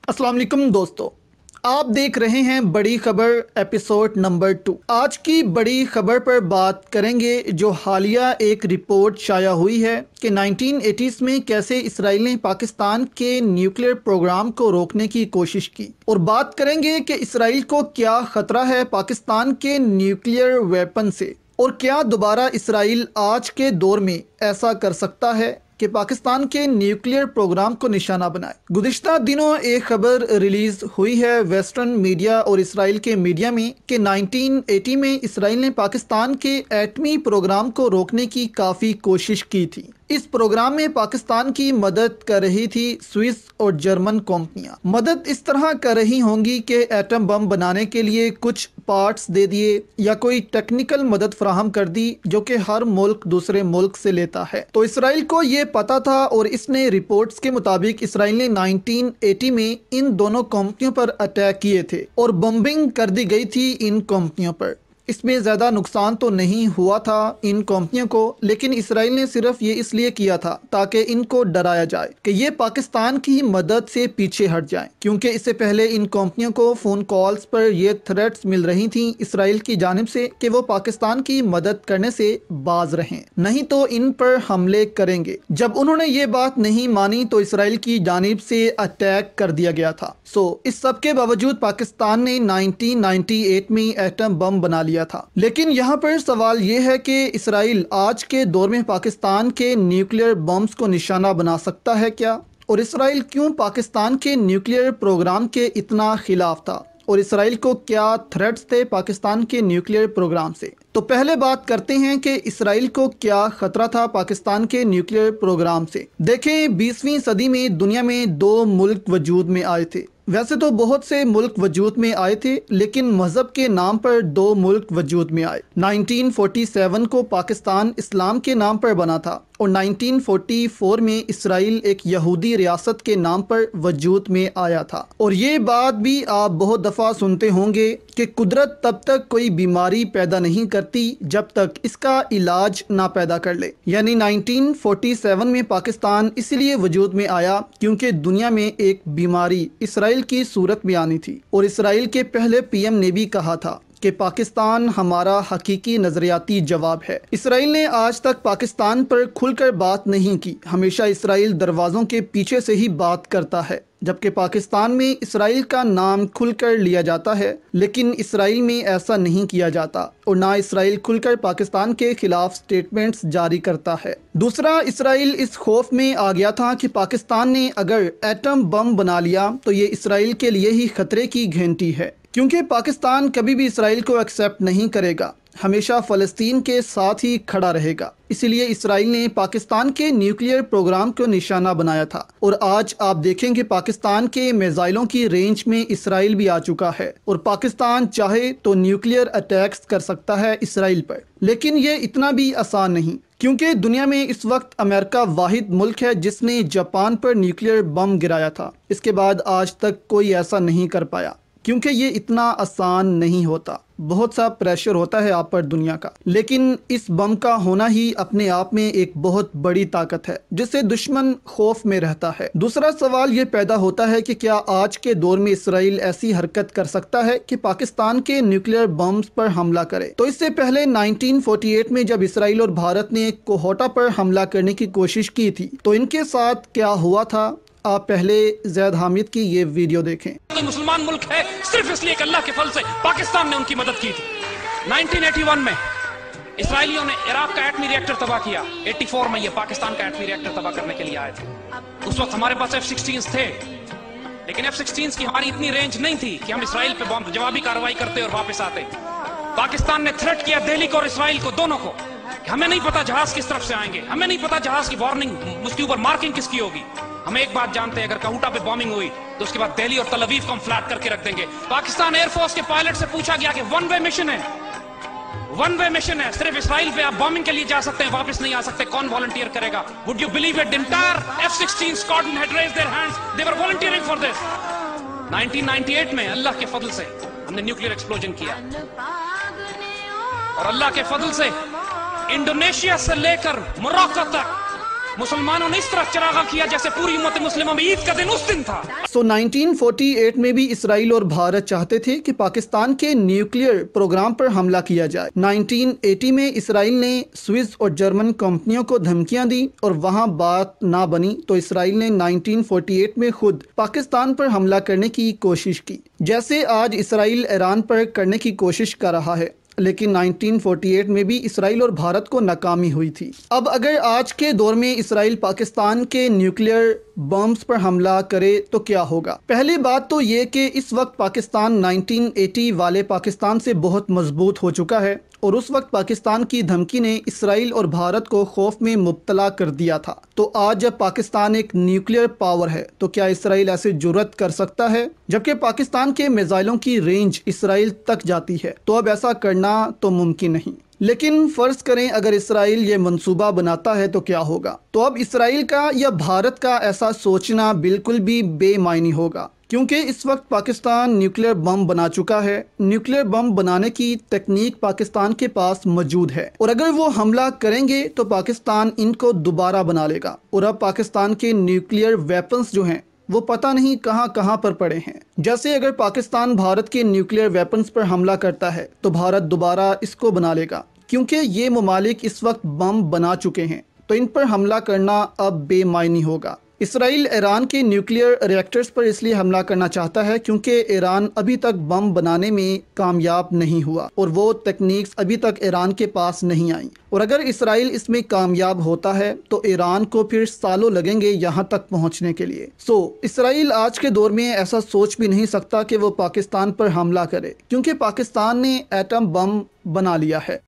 अस्सलाम वालेकुम दोस्तों, आप देख रहे हैं बड़ी खबर एपिसोड नंबर 2। आज की बड़ी खबर पर बात करेंगे जो हालिया एक रिपोर्ट शाया हुई है कि 1980s में कैसे इसराइल ने पाकिस्तान के न्यूक्लियर प्रोग्राम को रोकने की कोशिश की, और बात करेंगे कि इसराइल को क्या खतरा है पाकिस्तान के न्यूक्लियर वेपन से, और क्या दोबारा इसराइल आज के दौर में ऐसा कर सकता है कि पाकिस्तान के न्यूक्लियर प्रोग्राम को निशाना बनाए। गुज़िश्ता दिनों एक खबर रिलीज हुई है वेस्टर्न मीडिया और इसराइल के मीडिया में कि 1980 में इसराइल ने पाकिस्तान के एटमी प्रोग्राम को रोकने की काफ़ी कोशिश की थी। इस प्रोग्राम में पाकिस्तान की मदद कर रही थी स्विस और जर्मन कंपनियां। मदद इस तरह कर रही होंगी कि एटम बम बनाने के लिए कुछ पार्ट्स दे दिए या कोई टेक्निकल मदद फराहम कर दी जो कि हर मुल्क दूसरे मुल्क से लेता है। तो इसराइल को ये पता था और इसने रिपोर्ट्स के मुताबिक इसराइल ने 1980 में इन दोनों कंपनियों पर अटैक किए थे और बम्बिंग कर दी गई थी इन कंपनियों पर। इसमें ज़्यादा नुकसान तो नहीं हुआ था इन कंपनियों को, लेकिन इसराइल ने सिर्फ ये इसलिए किया था ताकि इनको डराया जाए कि ये पाकिस्तान की मदद से पीछे हट जाएं, क्योंकि इससे पहले इन कंपनियों को फ़ोन कॉल्स पर ये थ्रेट्स मिल रही थी इसराइल की जानिब से कि वो पाकिस्तान की मदद करने से बाज रहें, नहीं तो इन पर हमले करेंगे। जब उन्होंने ये बात नहीं मानी तो इसराइल की जानिब से अटैक कर दिया गया था। इस सब के बावजूद पाकिस्तान ने 1998 में एटम बम बना लिया था। लेकिन यहाँ पर सवाल ये है कि इसराइल आज के दौर में पाकिस्तान के न्यूक्लियर बम्स को निशाना बना सकता है क्या, और इसराइल क्यों पाकिस्तान के न्यूक्लियर प्रोग्राम के इतना खिलाफ था, और इसराइल को क्या थ्रेट्स थे पाकिस्तान के न्यूक्लियर प्रोग्राम से। तो पहले बात करते हैं कि इसराइल को क्या खतरा था पाकिस्तान के न्यूक्लियर प्रोग्राम से। देखें, 20वीं सदी में दुनिया में 2 मुल्क वजूद में आए थे। वैसे तो बहुत से मुल्क वजूद में आए थे, लेकिन मजहब के नाम पर 2 मुल्क वजूद में आए। 1947 को पाकिस्तान इस्लाम के नाम पर बना था और 1944 में इसराइल एक यहूदी रियासत के नाम पर वजूद में आया था। और ये बात भी आप बहुत दफ़ा सुनते होंगे कि कुदरत तब तक कोई बीमारी पैदा नहीं करती जब तक इसका इलाज ना पैदा कर ले। यानी 1947 में पाकिस्तान इसलिए वजूद में आया क्योंकि दुनिया में एक बीमारी इसराइल की सूरत में आनी थी, और इसराइल के पहले पीएम ने भी कहा था कि पाकिस्तान हमारा हकीकी नजरियाती जवाब है। इसराइल ने आज तक पाकिस्तान पर खुलकर बात नहीं की, हमेशा इसराइल दरवाज़ों के पीछे से ही बात करता है, जबकि पाकिस्तान में इसराइल का नाम खुलकर लिया जाता है, लेकिन इसराइल में ऐसा नहीं किया जाता, और ना इसराइल खुलकर पाकिस्तान के खिलाफ स्टेटमेंट्स जारी करता है। दूसरा, इसराइल इस खौफ में आ गया था कि पाकिस्तान ने अगर एटम बम बना लिया तो ये इसराइल के लिए ही खतरे की घंटी है, क्योंकि पाकिस्तान कभी भी इसराइल को एक्सेप्ट नहीं करेगा, हमेशा फ़लस्तीन के साथ ही खड़ा रहेगा। इसीलिए इसराइल ने पाकिस्तान के न्यूक्लियर प्रोग्राम को निशाना बनाया था, और आज आप देखेंगे पाकिस्तान के मिसाइलों की रेंज में इसराइल भी आ चुका है, और पाकिस्तान चाहे तो न्यूक्लियर अटैक्स कर सकता है इसराइल पर। लेकिन ये इतना भी आसान नहीं, क्योंकि दुनिया में इस वक्त अमेरिका वाहिद मुल्क है जिसने जापान पर न्यूक्लियर बम गिराया था। इसके बाद आज तक कोई ऐसा नहीं कर पाया, क्योंकि ये इतना आसान नहीं होता, बहुत सा प्रेशर होता है आप पर दुनिया का। लेकिन इस बम का होना ही अपने आप में एक बहुत बड़ी ताकत है जिससे दुश्मन खौफ में रहता है। दूसरा सवाल ये पैदा होता है कि क्या आज के दौर में इसराइल ऐसी हरकत कर सकता है कि पाकिस्तान के न्यूक्लियर बम्स पर हमला करे। तो इससे पहले 1948 में जब इसराइल और भारत ने कोहोटा पर हमला करने की कोशिश की थी, तो इनके साथ क्या हुआ था, आप पहले ज़ैद हामिद की ये वीडियो देखें। कोई मुसलमान मुल्क है सिर्फ इसलिए कि अल्लाह के फल से पाकिस्तान ने उनकी मदद की थी। 1981 में इसराइलियों ने इराक का एटमी रिएक्टर तबाह किया। 84 में ये पाकिस्तान का एटमी रिएक्टर तबाह करने के लिए आए थे। उस वक्त हमारे पास F-16 थे, लेकिन F-16 की हमारी इतनी रेंज नहीं थी कि हम इसराइल पे बम जवाबी कार्रवाई करते और वापस आते। पाकिस्तान ने थ्रेट किया दिल्ली को और इसराइल को, दोनों को। हमें नहीं पता जहाज किस तरफ से आएंगे, हमें नहीं पता जहाज की वार्निंग, उसके ऊपर मार्किंग किसकी होगी। हम एक बात जानते हैं, अगर कहूटा पे बॉम्बिंग हुई तो उसके बाद दिल्ली और तल अवीव को हम फ्लैट करके रख देंगे। पाकिस्तान एयरफोर्स के पायलट से पूछा गया कि वन वे मिशन है, वन वे मिशन है, सिर्फ इसराइल पे आप बॉम्बिंग के लिए जा सकते हैं, वापस नहीं आ सकते, कौन वॉलंटियर करेगा? Would you believe it? Entire F-16 squadron had raised their hands, they were volunteering for this. 1998 में अल्लाह के फजल से हमने न्यूक्लियर एक्सप्लोजन किया, और अल्लाह के फजल से इंडोनेशिया से लेकर मोरक्को तक मुसलमानों ने इस तरह चरागा किया जैसे पूरी उम्मत मुस्लिमा में ईद का दिन उस दिन था। 1948 में भी इसराइल और भारत चाहते थे कि पाकिस्तान के न्यूक्लियर प्रोग्राम पर हमला किया जाए। 1980 में इसराइल ने स्विस और जर्मन कंपनियों को धमकियां दी और वहां बात ना बनी तो इसराइल ने 1948 में खुद पाकिस्तान पर हमला करने की कोशिश की, जैसे आज इसराइल ईरान पर करने की कोशिश कर रहा है। लेकिन 1948 में भी इसराइल और भारत को नाकामी हुई थी। अब अगर आज के दौर में इसराइल पाकिस्तान के न्यूक्लियर बम्स पर हमला करे तो क्या होगा? पहली बात तो ये कि इस वक्त पाकिस्तान 1980 वाले पाकिस्तान से बहुत मजबूत हो चुका है और उस वक्त पाकिस्तान की धमकी ने इसराइल और भारत को खौफ में मुब्तला कर दिया था। तो आज जब पाकिस्तान एक न्यूक्लियर पावर है तो क्या इसराइल ऐसे जुर्रत कर सकता है? जबकि पाकिस्तान के मिसाइलों की रेंज इसराइल तक जाती है, तो अब ऐसा करना तो मुमकिन नहीं। लेकिन फर्ज करें अगर इसराइल ये मंसूबा बनाता है तो क्या होगा? तो अब इसराइल का या भारत का ऐसा सोचना बिल्कुल भी बेमायनी होगा, क्योंकि इस वक्त पाकिस्तान न्यूक्लियर बम बना चुका है। न्यूक्लियर बम बनाने की तकनीक पाकिस्तान के पास मौजूद है और अगर वो हमला करेंगे तो पाकिस्तान इनको दोबारा बना लेगा। और अब पाकिस्तान के न्यूक्लियर वेपन्स जो हैं वो पता नहीं कहां कहां पर पड़े हैं। जैसे अगर पाकिस्तान भारत के न्यूक्लियर वेपन्स पर हमला करता है तो भारत दोबारा इसको बना लेगा, क्योंकि ये ममालिक इस वक्त बम बना चुके हैं, तो इन पर हमला करना अब बेमायनी होगा। इसराइल ईरान के न्यूक्लियर रिएक्टर्स पर इसलिए हमला करना चाहता है क्योंकि ईरान अभी तक बम बनाने में कामयाब नहीं हुआ और वो टेक्निक्स अभी तक ईरान के पास नहीं आई। और अगर इसराइल इसमें कामयाब होता है तो ईरान को फिर सालों लगेंगे यहाँ तक पहुँचने के लिए। इसराइल आज के दौर में ऐसा सोच भी नहीं सकता कि वो पाकिस्तान पर हमला करे, क्योंकि पाकिस्तान ने एटम बम बना लिया है।